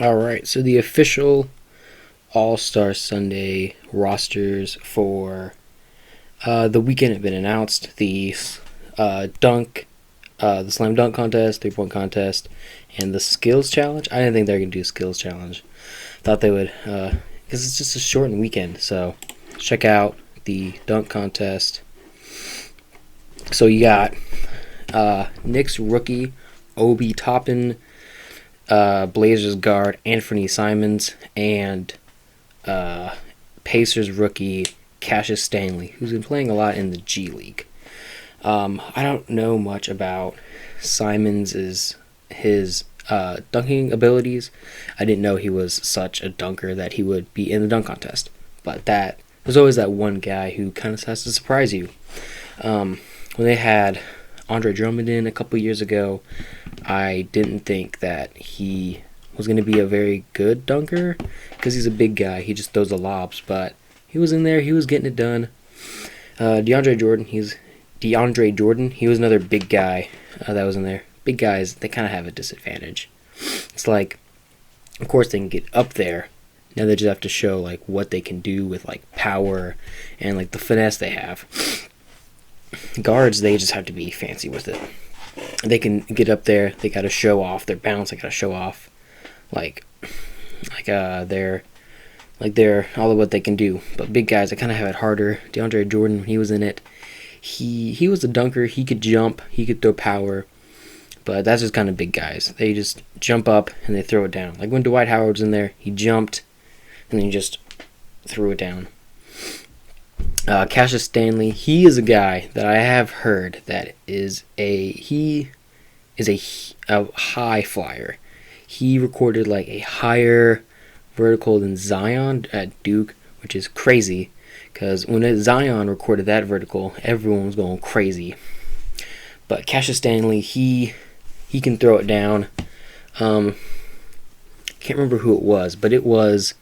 All right, so the official All-Star Sunday rosters for the weekend have been announced. The slam dunk contest, 3-point contest, and the skills challenge. I didn't think they were gonna do a skills challenge. Thought they would, because it's just a shortened weekend. So check out the dunk contest. So you got Knicks rookie Obi Toppin, Blazers guard Anthony Simons, and Pacers rookie Cassius Stanley, who's been playing a lot in the G League. I don't know much about Simons' his dunking abilities. I didn't know he was such a dunker that he would be in the dunk contest. But there's always that one guy who kind of has to surprise you. When they had Andre Drummond in a couple years ago, I didn't think that he was going to be a very good dunker because he's a big guy. He just throws the lobs, but he was in there. He was getting it done. Deandre Jordan, he was another big guy that was in there. Big guys, they kind of have a disadvantage. It's like, of course, they can get up there. Now they just have to show like what they can do with like power and like the finesse they have. Guards, they just have to be fancy with it. They can get up there. They got to show off their bounce. They got to show off their all of what they can do. But big guys, they kind of have it harder. DeAndre Jordan, when he was in it, he was a dunker. He could jump. He could throw power. But that's just kind of big guys. They just jump up and they throw it down. Like when Dwight Howard was in there, he jumped and then he just threw it down. Cassius Stanley, he is a guy that I have heard that is a high flyer. He recorded like a higher vertical than Zion at Duke, which is crazy because when Zion recorded that vertical, everyone was going crazy. But Cassius Stanley, he can throw it down. Can't remember who it was, but it was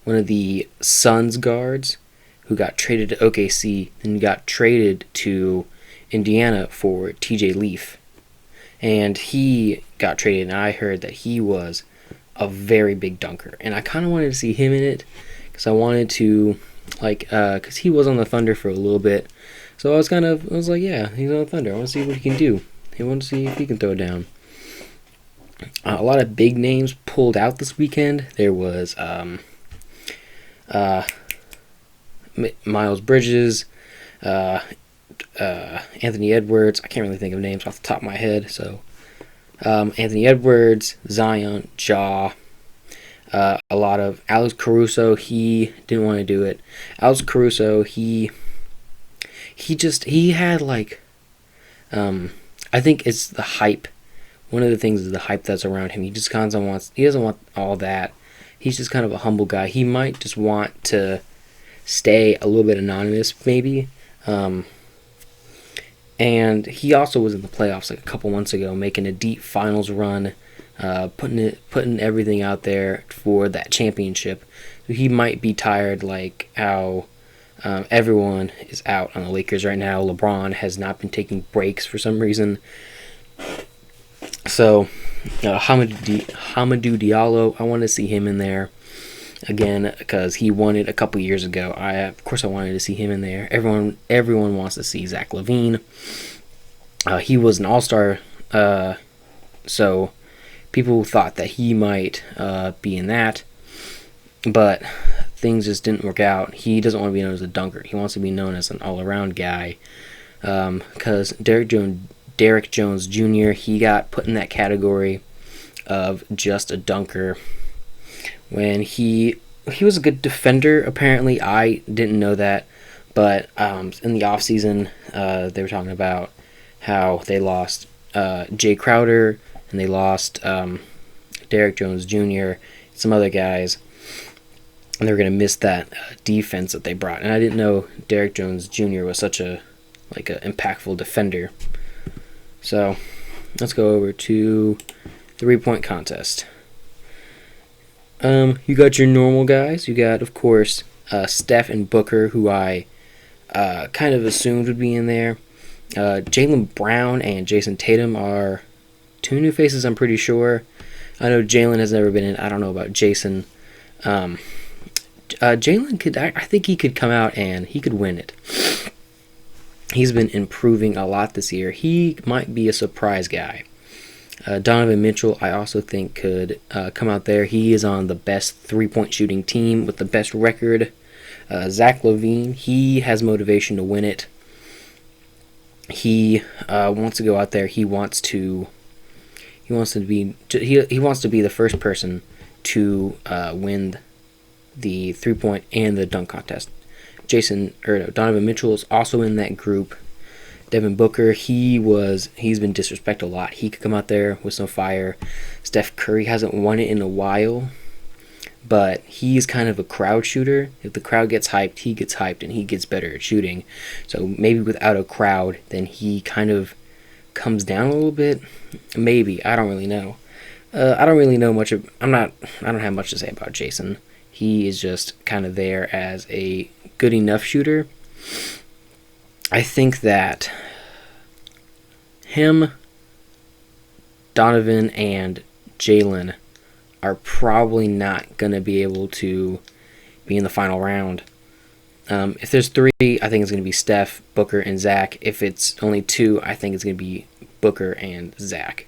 one of the Suns guards who got traded to OKC and got traded to Indiana for TJ Leaf. And he got traded, and I heard that he was a very big dunker. And I kind of wanted to see him in it because I wanted to, because he was on the Thunder for a little bit. So I was like, yeah, he's on the Thunder. I want to see what he can do. I want to see if he can throw it down. A lot of big names pulled out this weekend. There was Miles Bridges, Anthony Edwards. I can't really think of names off the top of my head. So Anthony Edwards, Zion, Ja. A lot of Alex Caruso. He didn't want to do it. Alex Caruso. He had like, I think it's the hype. One of the things is the hype that's around him. He just kind of he doesn't want all that. He's just kind of a humble guy. He might just want to stay a little bit anonymous, maybe. And he also was in the playoffs like a couple months ago, making a deep finals run, putting everything out there for that championship. So he might be tired, like how everyone is out on the Lakers right now. LeBron has not been taking breaks for some reason. So, Hamidou Diallo, I want to see him in there again because he won it a couple years ago. Of course, I wanted to see him in there. Everyone wants to see Zach Levine. He was an all-star, so people thought that he might be in that, but things just didn't work out. He doesn't want to be known as a dunker. He wants to be known as an all-around guy because Derek Jones Jr., he got put in that category of just a dunker when he was a good defender. Apparently, I didn't know that, but in the offseason, they were talking about how they lost Jay Crowder and they lost Derek Jones Jr., some other guys, and they were going to miss that defense that they brought. And I didn't know Derek Jones Jr. was such a impactful defender. So let's go over to 3-point contest. You got your normal guys. You got, of course, Steph and Booker, who I kind of assumed would be in there. Jaylen Brown and Jason Tatum are two new faces, I'm pretty sure. I know Jalen has never been in. I don't know about Jason. Jalen could. I think he could come out and he could win it. He's been improving a lot this year. He might be a surprise guy. Donovan Mitchell, I also think, could come out there. He is on the best three-point shooting team with the best record. Zach Levine, he has motivation to win it. He wants to go out there. He wants to be the first person to win the three-point and the dunk contest. Donovan Mitchell is also in that group. Devin Booker, he's been disrespected a lot. He could come out there with some fire. Steph Curry hasn't won it in a while, but he's kind of a crowd shooter. If the crowd gets hyped, he gets hyped, and he gets better at shooting. So maybe without a crowd, then he kind of comes down a little bit. Maybe. I don't really know. I don't really know much. I don't have much to say about Jason. He is just kind of there as a good enough shooter. I think that him, Donovan, and Jalen are probably not going to be able to be in the final round. If there's three, I think it's going to be Steph, Booker, and Zach. If it's only two, I think it's going to be Booker and Zach.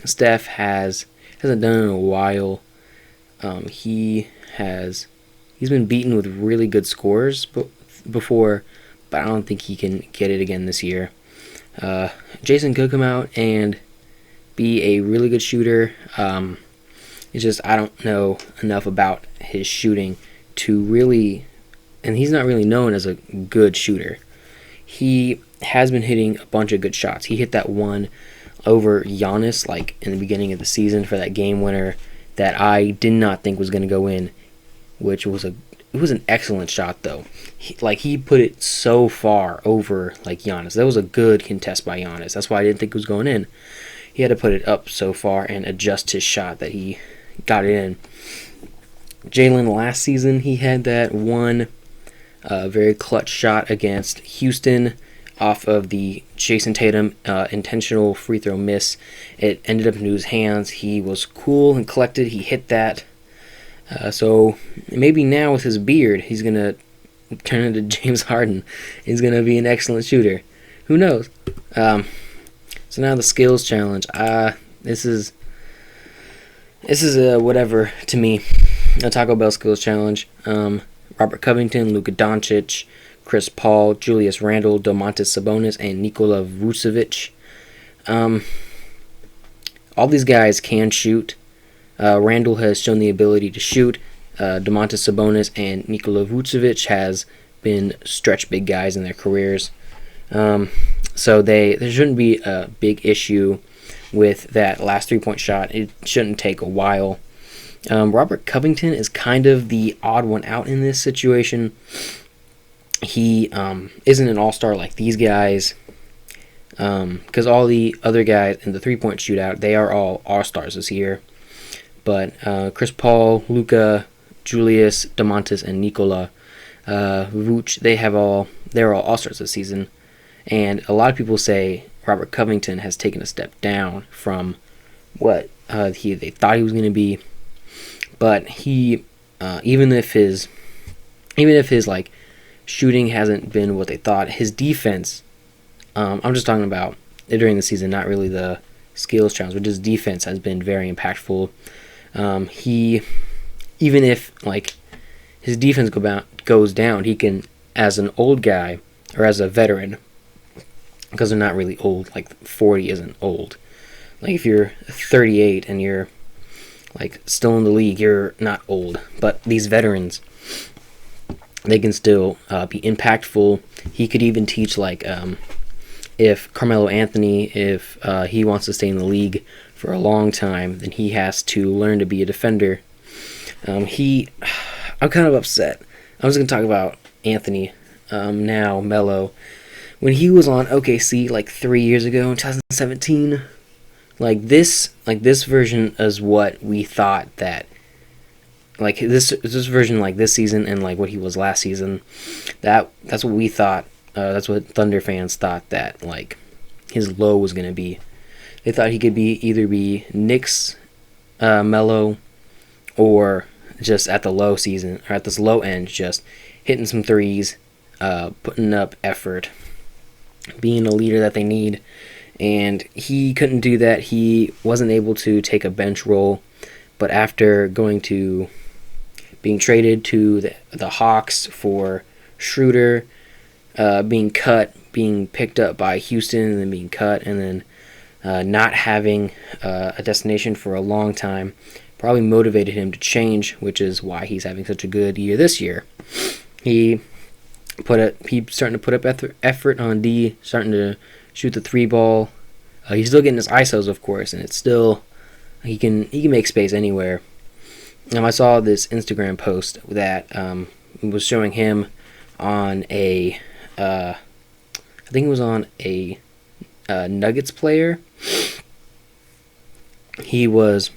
Steph hasn't done it in a while. He's been beaten with really good scores before, but I don't think he can get it again this year. Jason could come out and be a really good shooter. It's just I don't know enough about his shooting to really, and he's not really known as a good shooter. He has been hitting a bunch of good shots. He hit that one over Giannis like in the beginning of the season for that game winner that I did not think was going to go in, which was an excellent shot though. He put it so far over like Giannis. That was a good contest by Giannis. That's why I didn't think it was going in. He had to put it up so far and adjust his shot that he got it in. Jalen last season, he had that one very clutch shot against Houston off of the Jason Tatum intentional free throw miss. It ended up into his hands. He was cool and collected. He hit that. So maybe now with his beard, he's going to turn into James Harden. He's going to be an excellent shooter. Who knows? So now the skills challenge. This is a whatever to me. A Taco Bell skills challenge. Robert Covington, Luka Doncic, Chris Paul, Julius Randle, Domantas Sabonis, and Nikola Vucevic. All these guys can shoot. Randle has shown the ability to shoot. Domantas Sabonis and Nikola Vucevic has been stretch big guys in their careers. So there shouldn't be a big issue with that last three-point shot. It shouldn't take a while. Robert Covington is kind of the odd one out in this situation. He isn't an all-star like these guys, because all the other guys in the three-point shootout, they are all all-stars this year. But Chris Paul, Luka, Julius, Domantas, and Nikola Vuce, they're all all-stars this season. And a lot of people say Robert Covington has taken a step down from what they thought he was going to be. But he, even if his like shooting hasn't been what they thought, his defense, I'm just talking about during the season, not really the skills challenge, but his defense has been very impactful. He, even if like his defense goes down, he can, as an old guy or as a veteran, because they're not really old, like 40 isn't old. Like if you're 38 and you're like still in the league, you're not old. But these veterans, they can still be impactful. He could even teach like if Carmelo Anthony, if he wants to stay in the league for a long time, then he has to learn to be a defender. I'm kind of upset. I was going to talk about Anthony now, Melo. When he was on OKC like 3 years ago in 2017, like this version is what we thought that, like this version like this season and like what he was last season, that's what we thought. That's what Thunder fans thought that like his low was gonna be. They thought he could either be Knicks Melo, or just at the low season, or at this low end, just hitting some threes, putting up effort, being a leader that they need. And he couldn't do that. He wasn't able to take a bench role. But after being traded to the Hawks for Schroeder, being cut, being picked up by Houston, and then being cut, and then not having a destination for a long time, probably motivated him to change, which is why he's having such a good year this year. He's starting to put up effort on D, starting to shoot the 3-ball. He's still getting his ISOs, of course, and it's still he can make space anywhere. I saw this Instagram post that was showing him on I think it was on a Nuggets player. He was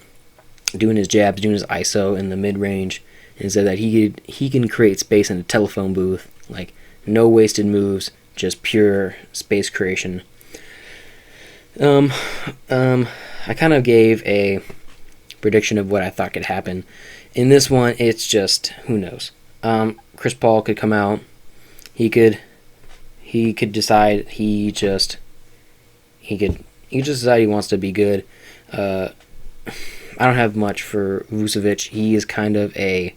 doing his jabs, doing his ISO in the mid-range, and said that he can create space in a telephone booth, like no wasted moves, just pure space creation. I kind of gave a prediction of what I thought could happen. In this one, it's just who knows. Chris Paul could come out. He could decide he could decide he wants to be good. I don't have much for Vucevic. He is kind of he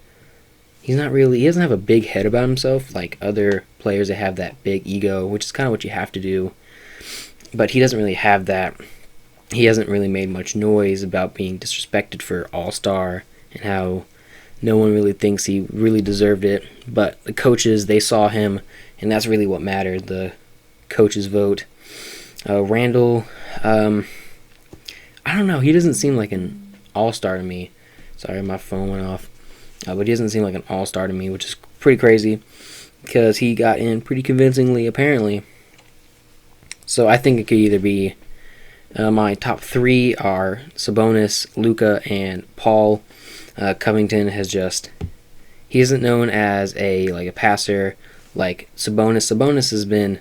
doesn't have a big head about himself like other players that have that big ego, which is kind of what you have to do. But he doesn't really have that. He hasn't really made much noise about being disrespected for All-Star and how no one really thinks he really deserved it. But the coaches, they saw him, and that's really what mattered, the coaches' vote. Randall, I don't know. He doesn't seem like an all-star to me. Sorry, my phone went off. But he doesn't seem like an all-star to me, which is pretty crazy because he got in pretty convincingly, apparently. So I think it could either be my top three are Sabonis, Luka, and Paul. Covington he isn't known as a passer like Sabonis. Sabonis has been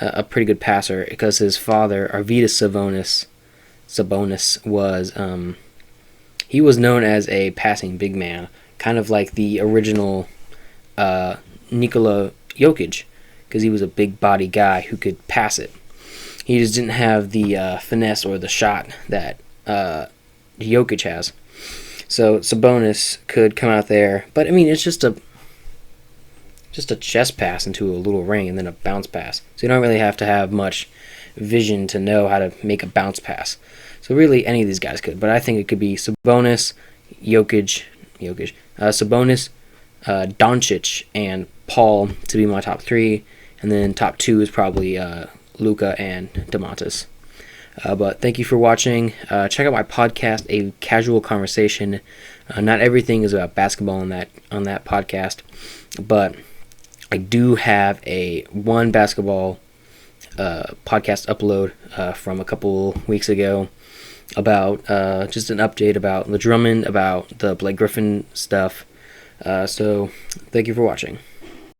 a pretty good passer because his father, Arvydas Sabonis was he was known as a passing big man, kind of like the original Nikola Jokic, because he was a big body guy who could pass it. He just didn't have the finesse or the shot that Jokic has. So Sabonis could come out there, but I mean it's just a chest pass into a little ring and then a bounce pass. So you don't really have to have much vision to know how to make a bounce pass. So really any of these guys could, but I think it could be Sabonis, Jokic, Sabonis, Doncic, and Paul to be my top three, and then top two is probably Luka and DeMontis. But thank you for watching. Check out my podcast, A Casual Conversation. Not everything is about basketball on that podcast, but I do have one basketball podcast upload from a couple weeks ago about just an update about the Drummond, about the Blake Griffin stuff. So thank you for watching.